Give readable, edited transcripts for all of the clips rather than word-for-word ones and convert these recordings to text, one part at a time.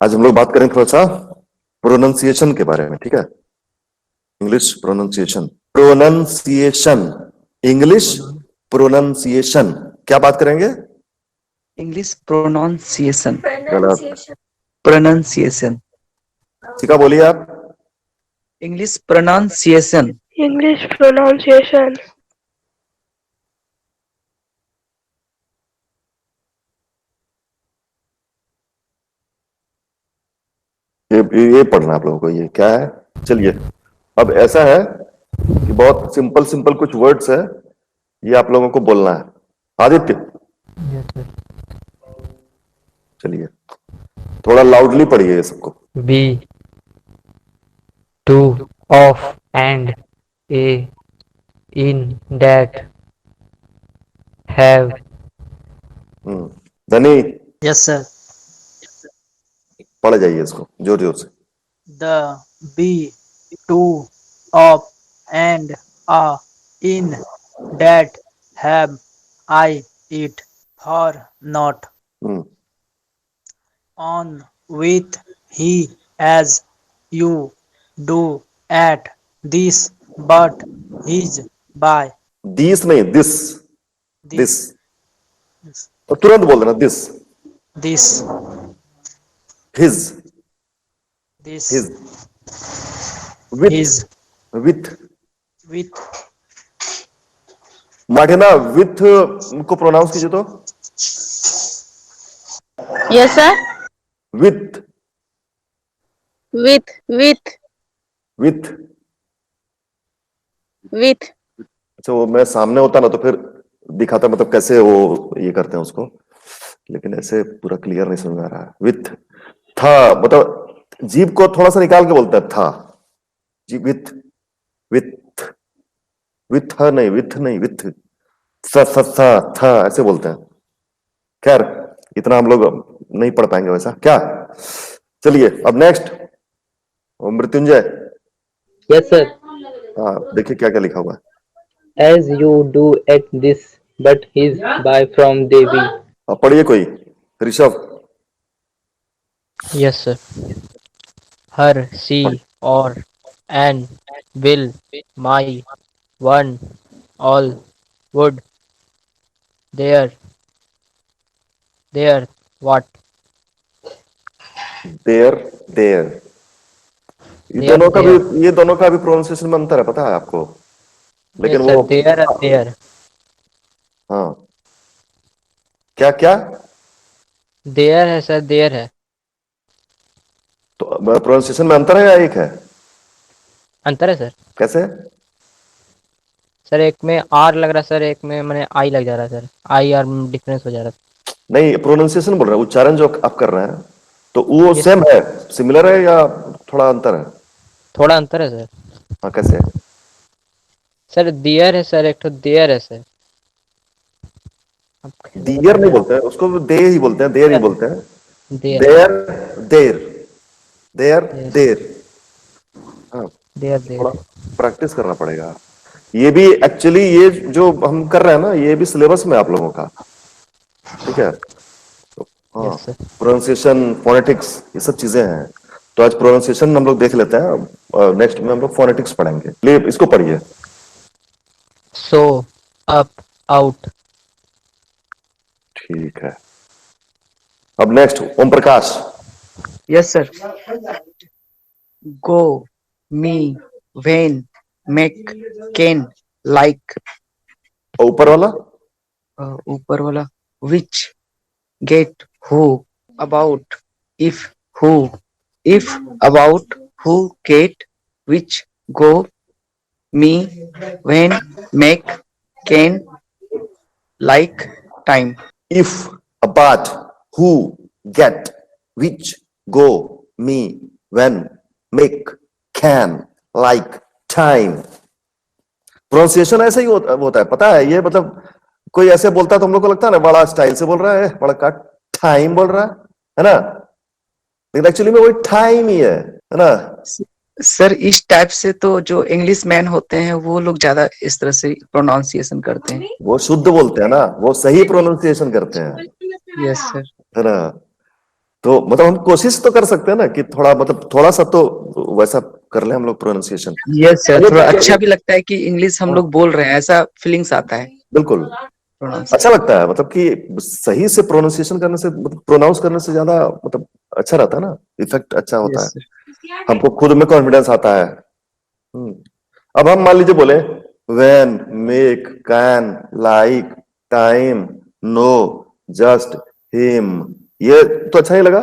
आज हम लोग बात करें थोड़ा सा प्रोनाउंसिएशन के बारे में, ठीक है। English pronunciation, pronunciation, English pronoun pronunciation. क्या बात करेंगे? English pronunciation. गलत। प्रोनाउंसिएशन। ठीक है, बोलिए आप। English pronunciation. English pronunciation. ये पढ़ना आप लोगों को, ये क्या है? चलिए, अब ऐसा है कि बहुत सिंपल सिंपल कुछ वर्ड्स है, ये आप लोगों को बोलना है। आदित्य, चलिए थोड़ा लाउडली पढ़िए ये सबको। be, to, of, and, a, in, that, have, धनी, यस सर। पढ़ जाइए इसको जोर जोर से। The, be, to, of, and, a, in, that, have, I, it, for, not, hmm, on, with, he, as, you, do, at, this, but, his, by, this नहीं, this. This this, तो तुरंत बोल देना, this. This, his, this, his. With, his, with. With, माठे ना, with को pronounce कीजिए तो। Yes, sir. With, With, with. with. अच्छा, वो मैं सामने होता ना तो फिर दिखाता, मतलब कैसे वो ये करते हैं उसको, लेकिन ऐसे पूरा क्लियर नहीं समझ में आ रहा है। विथ था, मतलब जीभ को थोड़ा सा निकाल के बोलता है था। जी, विथ, विथ, विथ नहीं, विथ नहीं, विथ। था ऐसे बोलते हैं। खैर, इतना हम लोग नहीं पढ़ पाएंगे वैसा, क्या। चलिए अब नेक्स्ट, मृत्युंजय। yes sir, हाँ, देखिए क्या क्या लिखा हुआ है। as you do at this, but his by from Devi. अब पढ़िए कोई, Rishabh. Yes sir, her, she, or, and, will, my, one, all, would, there, what, there, there. ये there, दोनों का भी, there. ये दोनों का भी प्रोनाउंसिएशन में अंतर है, पता है आपको? लेकिन Yes वो, sir, there. हाँ, क्या क्या? There है सर, there है। तो प्रोनाउंसिएशन में अंतर है या एक है? अंतर है सर। कैसे? सर एक में आर लग रहा है सर, एक में मैंने आई लग जा रहा है सर, आई आर डिफरेंस हो जा रहा है। नहीं, प्रोनाउंसिएशन बोल रहे हैं, उच्चारण जो आप कर रहे हैं, तो वो Yes, सेम है, सिमिलर है या थोड़ा अंतर है? थोड़ा अंतर है सर। हाँ, कैसे? सर दियर है सर, एक तो देयर है सर। अब कैसे दियर बताऊं नहीं मैं बोलते हैं उसको, दे ही बोलते हैं, देर ही बोलते हैं। There, there, there, there, there, there. हाँ, देयर, थोड़ा देयर। प्रैक्टिस करना पड़ेगा। ये भी एक्चुअली, ये जो हम कर रहे हैं ना, ये भी सिलेबस में आप लोगों का, ठीक है। तो हाँ, यस सर। प्रोनाउंसिएशन, फोनेटिक्स, ये सब चीजें हैं। तो आज प्रोनाउंसिएशन हम लोग देख लेते हैं, नेक्स्ट में हम लोग फोनेटिक्स पढ़ेंगे। ले इसको पढ़िए। So, up, out. ठीक है, अब next Om Prakash. Yes sir. Go, me, when, make, can, like. और ऊपर वाला? ऊपर वाला which, get, who, about, if, who, if, about, who, get, which, go, me, when, make, can, like, time. If, about, who, get, which, go, me, when, make, can, like, time। Pronunciation ऐसे ही होता है, पता है ये, मतलब कोई ऐसे बोलता है तो हम लोग को लगता है ना बड़ा स्टाइल से बोल रहा है, बड़ा का टाइम बोल रहा है ना, लेकिन एक्चुअली में वही टाइम ही है ना। सर इस टाइप से तो जो इंग्लिश मैन होते हैं वो लोग ज्यादा इस तरह से प्रोनाउंसिएशन करते हैं। वो शुद्ध बोलते हैं ना, वो सही प्रोनाउंसिएशन करते हैं, यस सर। है ना। तो मतलब हम कोशिश तो कर सकते हैं ना कि थोड़ा मतलब थोड़ा सा तो वैसा कर ले हम लोग प्रोनाउंसिएशन। यस सर, थोड़ा अच्छा भी लगता है कि इंग्लिश हम लोग बोल रहे हैं, ऐसा फीलिंग्स आता है बिल्कुल प्रोनाउंस। अच्छा लगता है, मतलब कि सही से प्रोनाउंसिएशन करने से, मतलब प्रोनाउंस करने से ज्यादा मतलब अच्छा रहता है ना, इफेक्ट अच्छा होता यस है, सर। हमको खुद में कॉन्फिडेंस आता है। अब हम मान लीजिए बोले when, make, can, like, time, no, just, him, ये तो अच्छा ही लगा।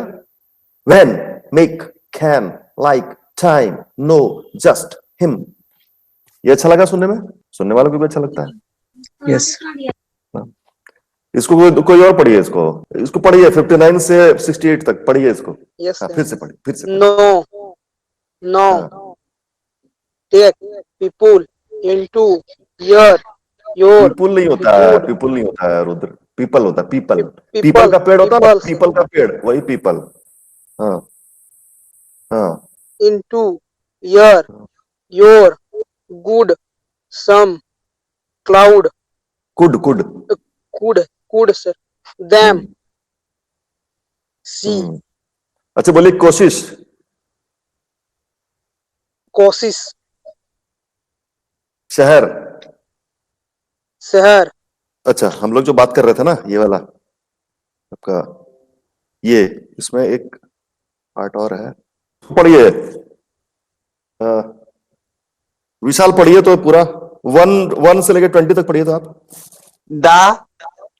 When, make, can, like, time, no, just, him, ये अच्छा लगा सुनने में, सुनने वालों को भी अच्छा लगता है। यस इसको कोई और पढ़िए, इसको इसको पढ़िए 59 से 68 तक पढ़िए इसको। Yes, हाँ, sir. फिर से पढ़िए, फिर से पढ़िए। No, no. हाँ, Take people into your people नहीं होता है, good पीपुल नहीं होता है रुद्र, पीपल होता है, पीपल। पीपल people, का पेड़ होता है ना, peoples पीपल का पेड़, वही पीपल। हाँ हाँ into your good some cloud could could. could sir them see अच्छा बोलिए कोशिश। कोशिश शहर। शहर अच्छा, हम लोग जो बात कर रहे थे ना, ये वाला आपका, ये इसमें एक पार्ट और है, पढ़िए। विशाल पढ़िए तो पूरा 1 से लेकर 20 तक पढ़िए तो आप। The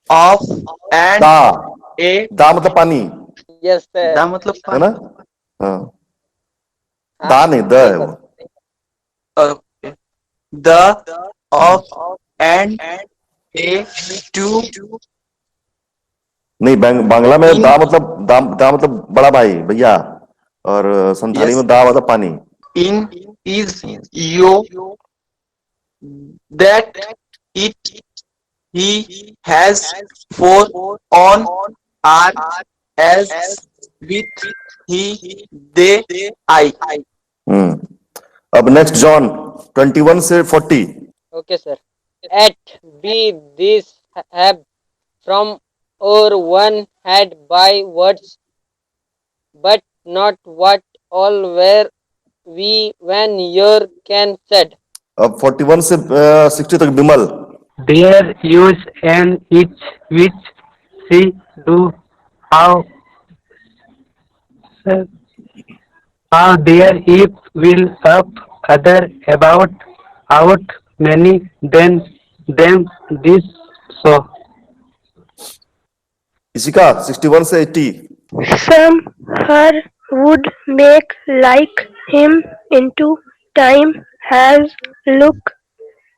of and दा, a दा मतलब पानी yes sir the मतलब है ना। हाँ, दा नहीं, द है वो। okay. The of and a to नहीं, बांग्ला में in दा मतलब दा मतलब बड़ा भाई, भैया, और संथाली yes में दा मतलब पानी। in is you that it he has for on are as with he they I अब नेक्स्ट जॉन 21 से 40। Okay, sir. At be this have from or one had by words, but not what all were we when your can said. अब 41 से 60 तक विमल। Their use and each which she do how how their if will up other about out many then them this so इसी का 61 से 80। Some her would make like him into time has look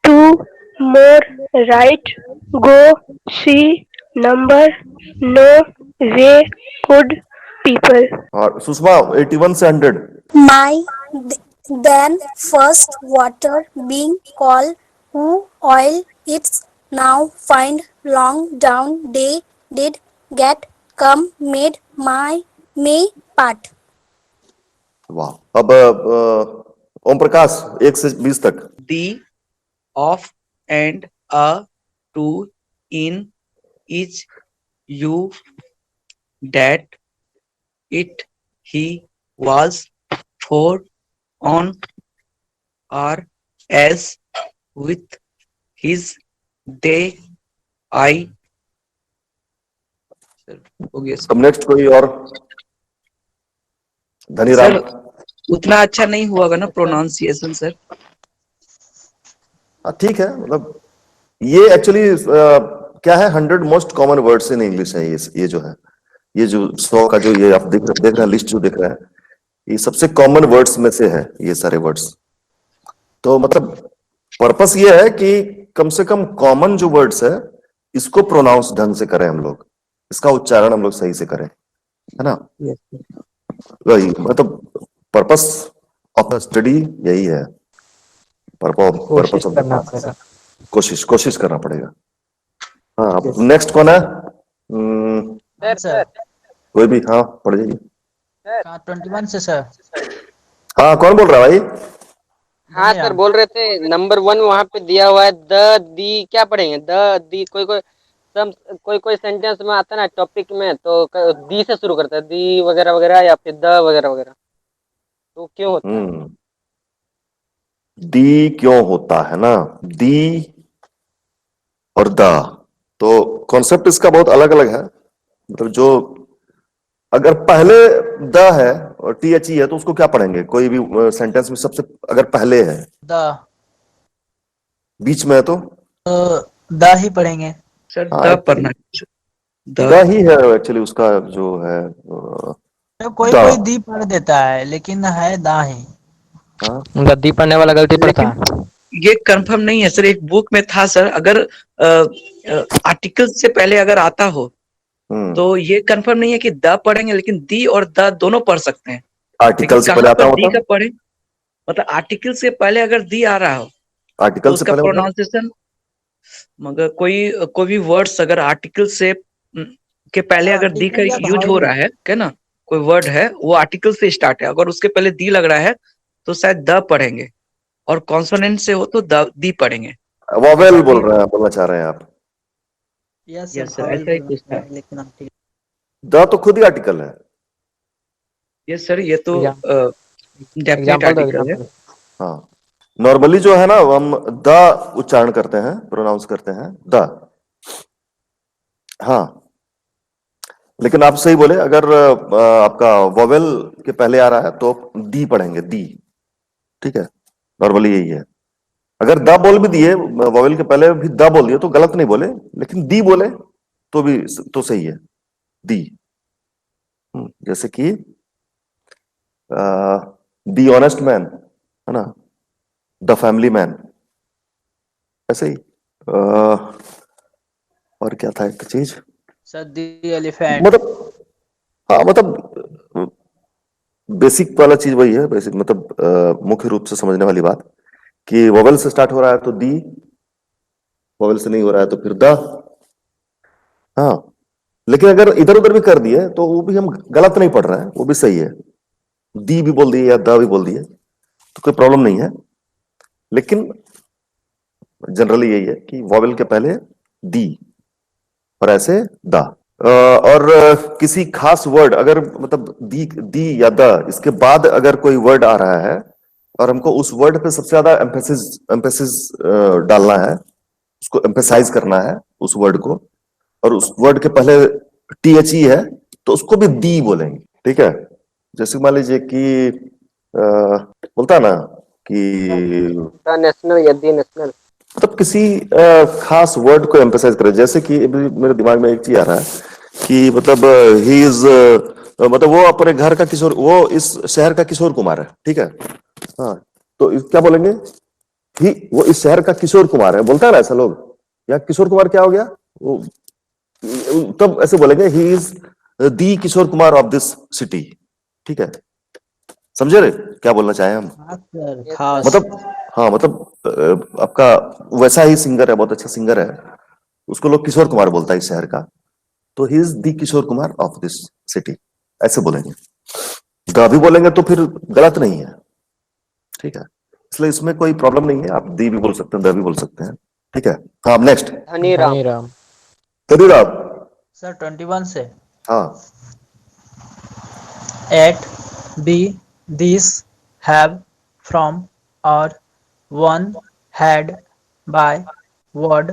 to more right go see number no way could people. और सुषमा 81 से 100। My then first water being called who oil it's now find long down day did get come made my me part. वाह। अब ओम प्रकाश 1 से 20 तक। the of and a to in is you that it he was for on are as with his they I हो गया अब next कोई और, Dhaniram. Sir उतना अच्छा नहीं हुआ होगा ना प्रोनाउंसिएशन सर। हाँ ठीक है, मतलब ये एक्चुअली क्या है, 100 most common words in English है, ये जो है, ये जो 100 का जो ये आप देख रहे हैं लिस्ट जो देख रहे हैं, ये सबसे कॉमन वर्ड्स में से है ये सारे वर्ड्स। तो मतलब पर्पस ये है कि कम से कम कॉमन जो वर्ड्स है इसको प्रोनाउंस ढंग से करें हम लोग, इसका उच्चारण हम लोग सही से करें, है ना। वही मतलब पर्पस ऑफ स्टडी यही है, कोशिश करना पड़ेगा। कोशिश करना पड़ेगा। हाँ, अब नेक्स्ट कौन है? सर कोई भी, हाँ पढ़ जाइए। 21 से सर। हाँ, कौन बोल रहा है भाई? हाँ सर, बोल रहे थे नंबर 1 वहाँ पे दिया हुआ है द दी, क्या पढ़ेंगे द दी, कोई सम कोई कोई सेंटेंस में आता है ना टॉपिक में, तो दी से शुरू करता है, दी वगैरह वगैरह या फिर द वगैरह वगैरह, तो क्यों होता है? दी क्यों होता है ना, दी और द, तो कॉन्सेप्ट इसका बहुत अलग अलग है। मतलब जो अगर पहले द है और टी एच ई है तो उसको क्या पढ़ेंगे, कोई भी सेंटेंस में सबसे अगर पहले है, द बीच में है तो द ही पढ़ेंगे सर हाँ, द पढ़ना द ही है एक्चुअली उसका जो है तो कोई द। कोई दी पढ़ देता है, लेकिन है दा ही। हाँ, गद्दी पढ़ने वाला गलती पढ़ता है। ये कंफर्म नहीं है सर, एक बुक में था सर, अगर आर्टिकल से पहले अगर आता हो तो ये कंफर्म नहीं है कि द पढ़ेंगे, लेकिन दी और द दोनों पढ़ सकते हैं। आर्टिकल से पहले कहाँ आता पर दी होता, का पढ़े, मतलब आर्टिकल से पहले अगर दी आ रहा हो आर्टिकल तो से उसका पहले मतलब प्रोनाउंसिएशन, मगर कोई भी वर्ड्स अगर आर्टिकल से के पहले अगर दी का यूज हो रहा है, क्या ना, कोई वर्ड है वो आर्टिकल से स्टार्ट है, अगर उसके पहले दी लग रहा है तो शायद द पढ़ेंगे, और कॉन्सोनेंट से हो तो दी पढ़ेंगे। वॉवेल बोल रहे हैं, बोलना चाह रहे हैं आप? यस यस सर, सर, ऐसा ही कुछ था। लेकिन आर्टिकल द तो खुद ही आर्टिकल है। यस सर, ये तो डेफिनेट एग्जांपल दो, आर्टिकल है। एग्जांपल। हाँ, नॉर्मली जो है ना हम द उच्चारण करते हैं, प्रोनाउंस करते हैं द। हाँ, लेकिन आप सही बोले, अगर आपका वॉवेल के पहले आ रहा है तो दी पढ़ेंगे, दी। ठीक है, नॉर्मली यही है। अगर द बोल भी दिए, वॉवेल के पहले भी द बोल दिए तो गलत नहीं बोले, लेकिन दी बोले तो भी तो सही है, दी। जैसे कि दी ऑनेस्ट मैन है ना, द फैमिली मैन, ऐसे ही। और क्या था एक चीज, सर दी एलिफेंट। मतलब हाँ, मतलब बेसिक वाला चीज वही है, बेसिक मतलब मुख्य रूप से समझने वाली बात कि वोवेल से स्टार्ट हो रहा है तो दी, वोवेल से नहीं हो रहा है तो फिर द। हाँ, लेकिन अगर इधर उधर भी कर दिए तो वो भी हम गलत नहीं पढ़ रहे हैं, वो भी सही है। दी भी बोल दिए या द भी बोल दिए तो कोई प्रॉब्लम नहीं है, लेकिन जनरली यही है कि वोवेल के पहले दी और ऐसे द। और किसी खास वर्ड अगर मतलब दी या द, इसके बाद अगर कोई वर्ड आ रहा है और हमको उस वर्ड पे सबसे ज्यादा एम्फेसिस डालना है, उसको एम्फेसाइज करना है उस वर्ड को, और उस वर्ड के पहले टी एच ई है तो उसको भी दी बोलेंगे। ठीक है, जैसे मान लीजिए कि बोलता है ना कि नेशनल या दी नेशनल, मतलब किसी खास वर्ड को एम्फेसाइज करें, जैसे कि मेरे दिमाग में एक चीज आ रहा है कि मतलब ही इज, मतलब वो अपने घर का किशोर, वो इस शहर का किशोर कुमार है। ठीक है, हाँ, तो क्या बोलेंगे, ही वो इस शहर का किशोर कुमार है, बोलता है ना ऐसा लोग, या किशोर कुमार क्या हो गया वो, तब ऐसे बोलेंगे he is the Kishore Kumar of this city. ठीक है, समझे रे क्या बोलना चाहे हम? खास मतलब हाँ, मतलब आपका वैसा ही सिंगर है, बहुत अच्छा सिंगर है, उसको लोग किशोर कुमार बोलता है इस शहर का, तो he is the Kishore Kumar of this city, ऐसे बोलेंगे। द भी बोलेंगे तो फिर गलत नहीं है। ठीक है, इसलिए इसमें कोई प्रॉब्लम नहीं है, आप दी भी बोल सकते हैं, द भी बोल सकते हैं। ठीक है, हाँ, नेक्स्ट धनीराम। धनीराम। सर 21 से। हाँ, At, be, these, have, from, or, one, had, by, word,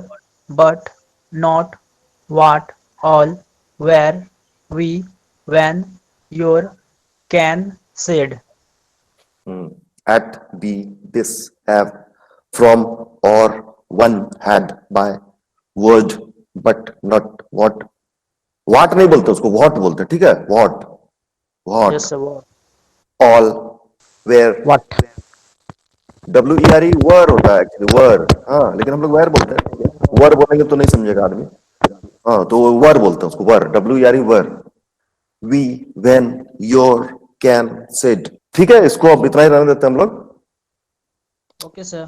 but, not, what, all, where, we, when, your, can, said. at, be, this, have, from, or, one, had, by, word, but, not, what। वाट नहीं बोलते उसको, what बोलते हैं। ठीक है, what, what, Yes, sir. What? All, where, what, WERE were होता है actually, वर। हाँ, लेकिन हम लोग वेर बोलते हैं, वर बोलेंगे तो नहीं समझेगा आदमी। हाँ, तो वर बोलते हैं उसको, were, WERE were. We, when, your, can, said. ठीक है, इसको अब इतना ही रहने देते हैं हम लोग। Okay, sir.